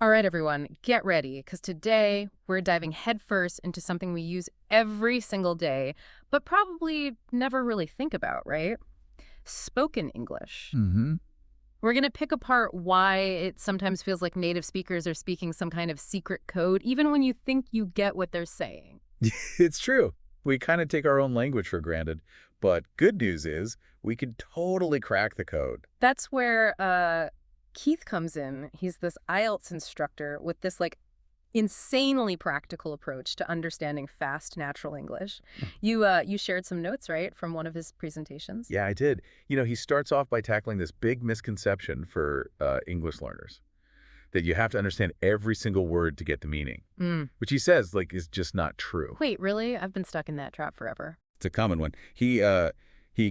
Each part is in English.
All right, everyone, get ready, because today we're diving headfirst into something we use every single day, but probably never really think about, right? Spoken English. Mm-hmm. We're going to pick apart why it sometimes feels like native speakers are speaking some kind of secret code, even when you think you get what they're saying. It's true. We kind of take our own language for granted. But good news is we can totally crack the code. That's where Keith comes in. He's this IELTS instructor with this insanely practical approach to understanding fast natural English. You shared some notes, right, from one of his presentations? Yeah, I did. He starts off by tackling this big misconception for English learners, that you have to understand every single word to get the meaning, which he says is just not true. Wait, really? I've been stuck in that trap forever. It's a common one. He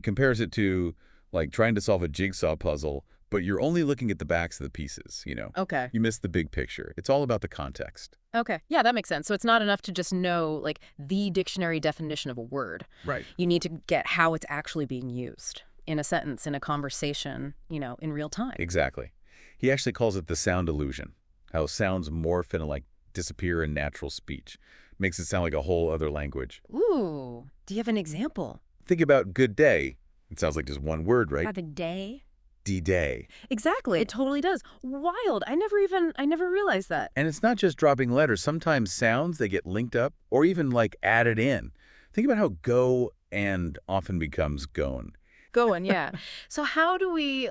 compares it to like trying to solve a jigsaw puzzle, but you're only looking at the backs of the pieces, Okay. You miss the big picture. It's all about the context. Okay. Yeah, that makes sense. So it's not enough to just know, the dictionary definition of a word. Right. You need to get how it's actually being used in a sentence, in a conversation, in real time. Exactly. He actually calls it the sound illusion, how sounds morph and disappear in natural speech. Makes it sound like a whole other language. Ooh. Do you have an example? Think about good day. It sounds like just one word, right? Have a day? D-day. Exactly. It totally does. Wild. I never realized that. And it's not just dropping letters. Sometimes sounds, they get linked up or even added in. Think about how go and often becomes gone. Going, yeah. So how do we,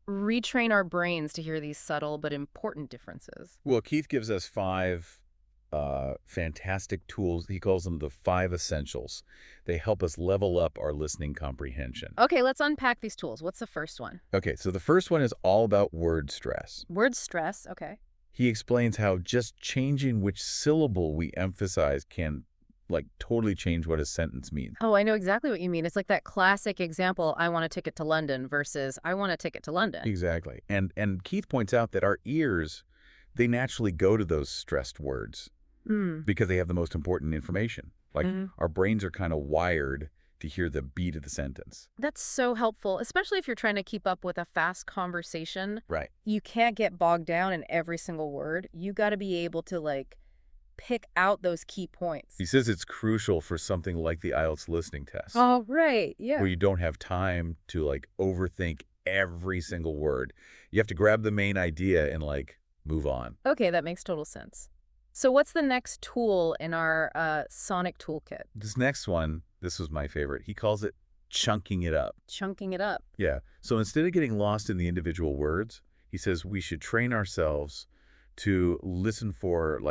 retrain our brains to hear these subtle but important differences? Well, Keith gives us 5 fantastic tools. He calls them the 5 essentials. They help us level up our listening comprehension. Okay, let's unpack these tools. What's the first one? Okay, so the first one is all about word stress. Word stress, okay. He explains how just changing which syllable we emphasize can totally change what a sentence means. Oh, I know exactly what you mean. It's like that classic example, I want a ticket to London versus I want a ticket to London. Exactly. And Keith points out that our ears, they naturally go to those stressed words because they have the most important information. Our brains are kind of wired to hear the beat of the sentence. That's so helpful, especially if you're trying to keep up with a fast conversation. Right. You can't get bogged down in every single word. You got to be able to pick out those key points. He says it's crucial for something like the IELTS listening test. Oh, right. Yeah. Where you don't have time to overthink every single word. You have to grab the main idea and move on. Okay, that makes total sense. So what's the next tool in our sonic toolkit? This next one, this was my favorite. He calls it chunking it up. Chunking it up. Yeah. So instead of getting lost in the individual words, he says we should train ourselves to listen for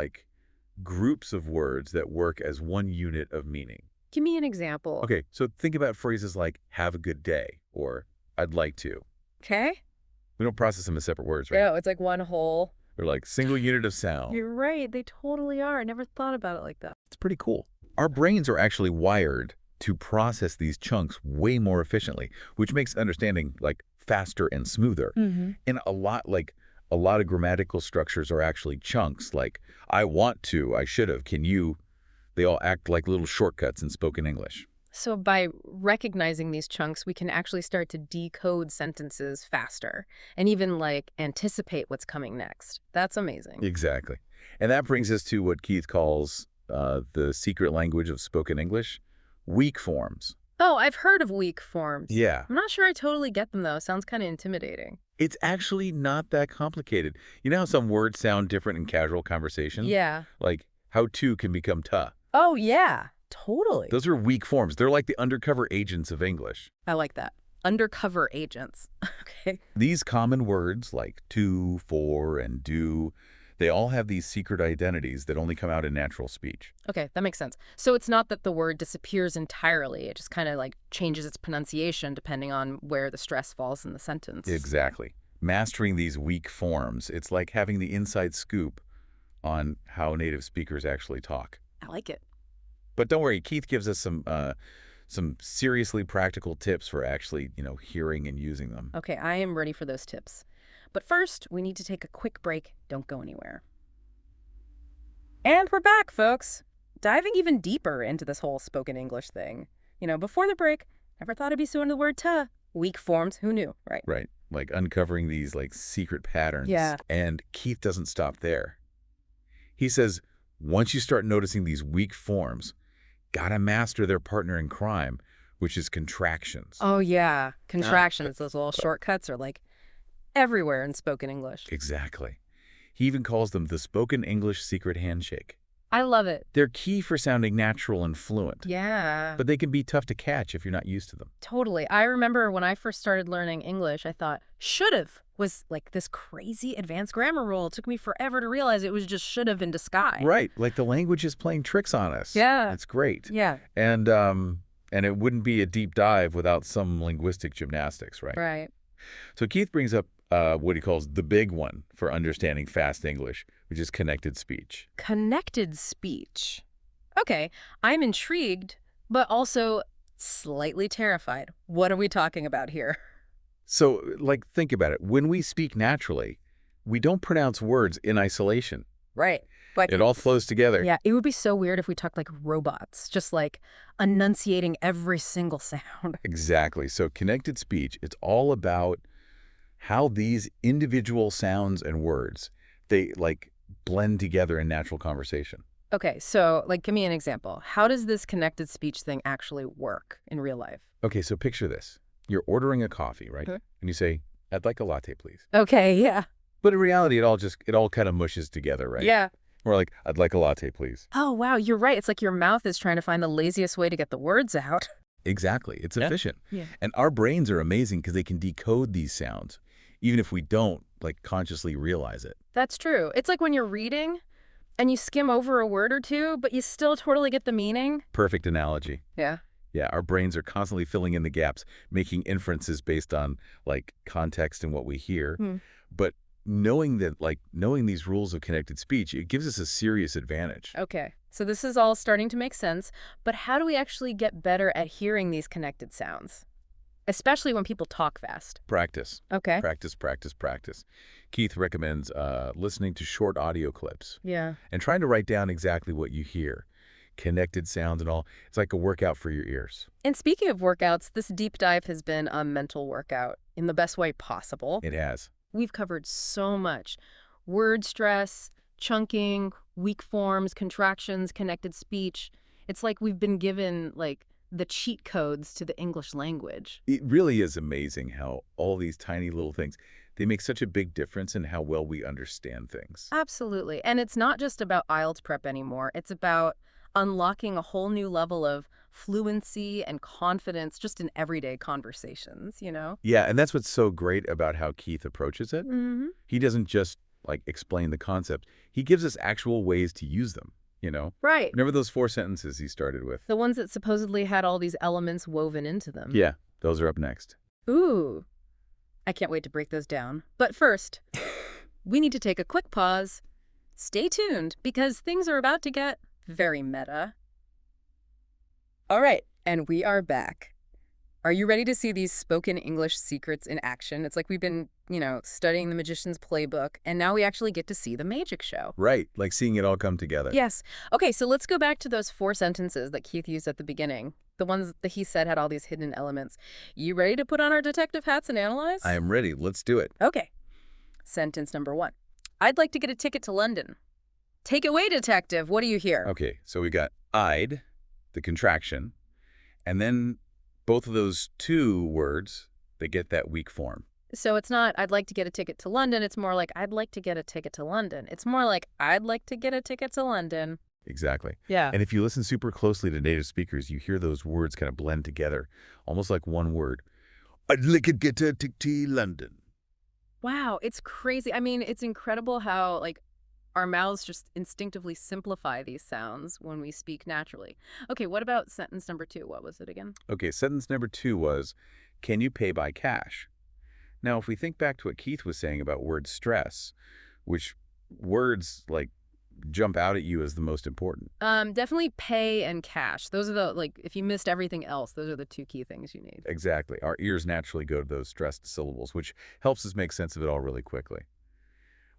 groups of words that work as one unit of meaning. Give me an example. Okay, so think about phrases like have a good day or I'd like to. Okay. We don't process them as separate words, right? No, it's like one whole. They're single unit of sound. You're right. They totally are. I never thought about it like that. It's pretty cool. Our brains are actually wired to process these chunks way more efficiently, which makes understanding faster and smoother. And a lot of grammatical structures are actually chunks I want to, I should have, can you. They all act like little shortcuts in spoken English. So by recognizing these chunks, we can actually start to decode sentences faster and even anticipate what's coming next. That's amazing. Exactly. And that brings us to what Keith calls the secret language of spoken English, weak forms. Oh, I've heard of weak forms. Yeah. I'm not sure I totally get them, though. Sounds kind of intimidating. It's actually not that complicated. You know how some words sound different in casual conversation? Yeah. How to can become ta. Oh, yeah. Totally. Those are weak forms. They're like the undercover agents of English. I like that. Undercover agents. Okay. These common words like to, for, and do, they all have these secret identities that only come out in natural speech. Okay, that makes sense. So it's not that the word disappears entirely. It just kind of changes its pronunciation depending on where the stress falls in the sentence. Exactly. Mastering these weak forms, it's like having the inside scoop on how native speakers actually talk. I like it. But don't worry, Keith gives us some seriously practical tips for actually, hearing and using them. Okay, I am ready for those tips. But first, we need to take a quick break. Don't go anywhere. And we're back, folks. Diving even deeper into this whole spoken English thing. Before the break, never thought I'd be so into the word "ta." Weak forms, who knew, right? Right. like uncovering these like secret patterns. Yeah. And Keith doesn't stop there. He says, once you start noticing these weak forms, gotta master their partner in crime, which is contractions. Oh, yeah. Contractions, those little shortcuts are like everywhere in spoken English. Exactly. He even calls them the spoken English secret handshake. I love it. They're key for sounding natural and fluent. Yeah. But they can be tough to catch if you're not used to them. Totally. I remember when I first started learning English, I thought should've was like this crazy advanced grammar rule. It took me forever to realize it was just should've in disguise. Right. Like the language is playing tricks on us. Yeah. It's great. Yeah. And it wouldn't be a deep dive without some linguistic gymnastics, right? Right. So Keith brings up what he calls the big one for understanding fast English, which is connected speech. Connected speech. Okay, I'm intrigued, but also slightly terrified. What are we talking about here? So, like, think about it. When we speak naturally, we don't pronounce words in isolation. Right. But It all flows together. yeah, it would be so weird if we talked like robots, just like enunciating every single sound. Exactly. So connected speech, it's all about how these individual sounds and words, they like blend together in natural conversation. Okay, so like give me an example. How does this connected speech thing actually work in real life? Okay, so picture this. You're ordering a coffee, right? Okay. And you say, "I'd like a latte, please." Okay, yeah. But in reality, it all kind of mushes together, right? Yeah. Or like, "I'd like a latte, please." Oh, wow, you're right. It's like your mouth is trying to find the laziest way to get the words out. Exactly. It's efficient. Yeah. And our brains are amazing because they can decode these sounds, even if we don't like consciously realize it. That's true. It's like when you're reading and you skim over a word or two, but you still totally get the meaning. Perfect analogy. Yeah. Yeah, our brains are constantly filling in the gaps, making inferences based on like context and what we hear. But knowing these rules of connected speech, it gives us a serious advantage. Okay. So this is all starting to make sense, but how do we actually get better at hearing these connected sounds? Especially when people talk fast. Practice. Okay. Practice, practice, practice. Keith recommends listening to short audio clips Yeah. and trying to write down exactly what you hear. Connected sounds and all. It's like a workout for your ears. And speaking of workouts, this deep dive has been a mental workout in the best way possible. It has. We've covered so much. Word stress, chunking, weak forms, contractions, connected speech. It's like we've been given, like, the cheat codes to the English language. It really is amazing how all these tiny little things, they make such a big difference in how well we understand things. Absolutely. And it's not just about IELTS prep anymore. It's about unlocking a whole new level of fluency and confidence just in everyday conversations, you know? Yeah, and that's what's so great about how Keith approaches it. Mm-hmm. He doesn't just, like, explain the concept. He gives us actual ways to use them, you know? Right. Remember those 4 sentences he started with? The ones that supposedly had all these elements woven into them. Yeah, those are up next. Ooh. I can't wait to break those down. But first, we need to take a quick pause. Stay tuned, because things are about to get very meta. All right, and we are back. Are you ready to see these spoken English secrets in action? It's like we've been, studying the magician's playbook, and now we actually get to see the magic show. Right, like seeing it all come together. Yes. Okay, so let's go back to those 4 sentences that Keith used at the beginning. The ones that he said had all these hidden elements. You ready to put on our detective hats and analyze? I am ready. Let's do it. Okay. Sentence number 1. I'd like to get a ticket to London. Take it away, detective. What do you hear? Okay, so we got I'd, the contraction, and then both of those 2 words, they get that weak form. So it's not, I'd like to get a ticket to London. It's more like, I'd like to get a ticket to London. It's more like, I'd like to get a ticket to London. Exactly. Yeah. And if you listen super closely to native speakers, you hear those words kind of blend together, almost like one word. I'd like to get a ticket to London. Wow, it's crazy. I mean, it's incredible how, our mouths just instinctively simplify these sounds when we speak naturally. Okay, what about sentence number 2? What was it again? Okay, sentence number 2 was, can you pay by cash? Now, if we think back to what Keith was saying about word stress, which words, jump out at you as the most important. Definitely pay and cash. Those are the, if you missed everything else, those are the 2 key things you need. Exactly. Our ears naturally go to those stressed syllables, which helps us make sense of it all really quickly.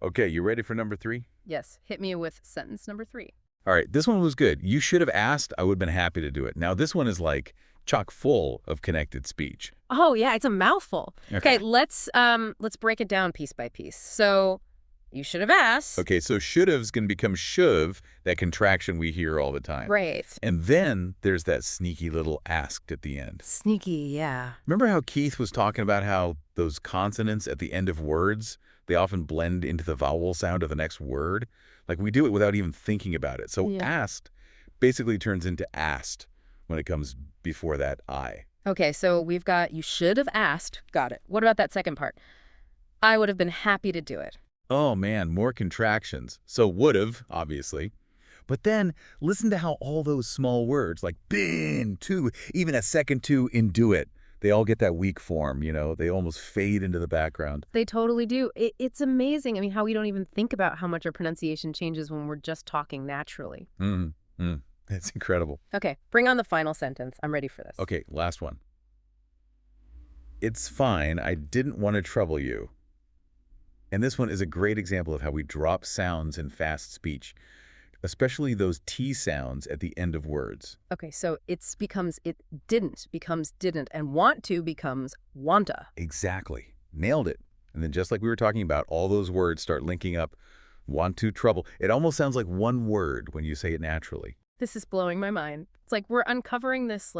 Okay, you ready for number 3? Yes, hit me with sentence number 3. All right, this one was good. You should have asked. I would have been happy to do it. Now, this one is like chock full of connected speech. Oh, yeah, it's a mouthful. Okay, Okay. let's break it down piece by piece. So, you should have asked. Okay, so should've's gonna become should've, that contraction we hear all the time. Right. And then there's that sneaky little asked at the end. Sneaky, yeah. Remember how Keith was talking about how those consonants at the end of words, they often blend into the vowel sound of the next word? Like, we do it without even thinking about it. So Yeah. asked basically turns into asked when it comes before that I. Okay, so we've got you should have asked. Got it. What about that second part? I would have been happy to do it. Oh man, more contractions. So would've, obviously. But then listen to how all those small words like been, to, even a second to in do it, they all get that weak form, they almost fade into the background. They totally do. It's amazing. I mean, how we don't even think about how much our pronunciation changes when we're just talking naturally. It's incredible. Okay, bring on the final sentence. I'm ready for this. Okay, last one. It's fine, I didn't want to trouble you. And this one is a great example of how we drop sounds in fast speech, especially those T sounds at the end of words. Okay, so it didn't becomes didn't, and want to becomes wanta. Exactly. Nailed it. And then just like we were talking about, all those words start linking up. Want to, trouble. It almost sounds like one word when you say it naturally. This is blowing my mind. It's like we're uncovering this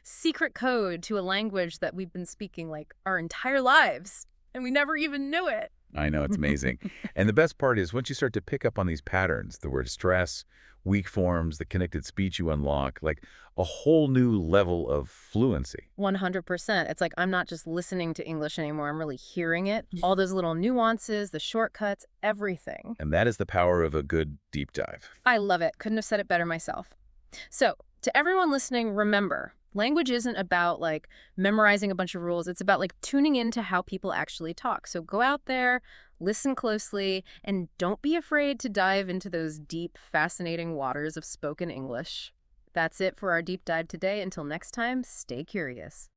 secret code to a language that we've been speaking our entire lives, and we never even knew it. I know, it's amazing. And the best part is once you start to pick up on these patterns, the word stress, weak forms, the connected speech you unlock, like a whole new level of fluency. 100%. It's like I'm not just listening to English anymore. I'm really hearing it. All those little nuances, the shortcuts, everything. And that is the power of a good deep dive. I love it. Couldn't have said it better myself. So, to everyone listening, remember, language isn't about memorizing a bunch of rules. It's about tuning into how people actually talk. So go out there, listen closely, and don't be afraid to dive into those deep, fascinating waters of spoken English. That's it for our deep dive today. Until next time, stay curious.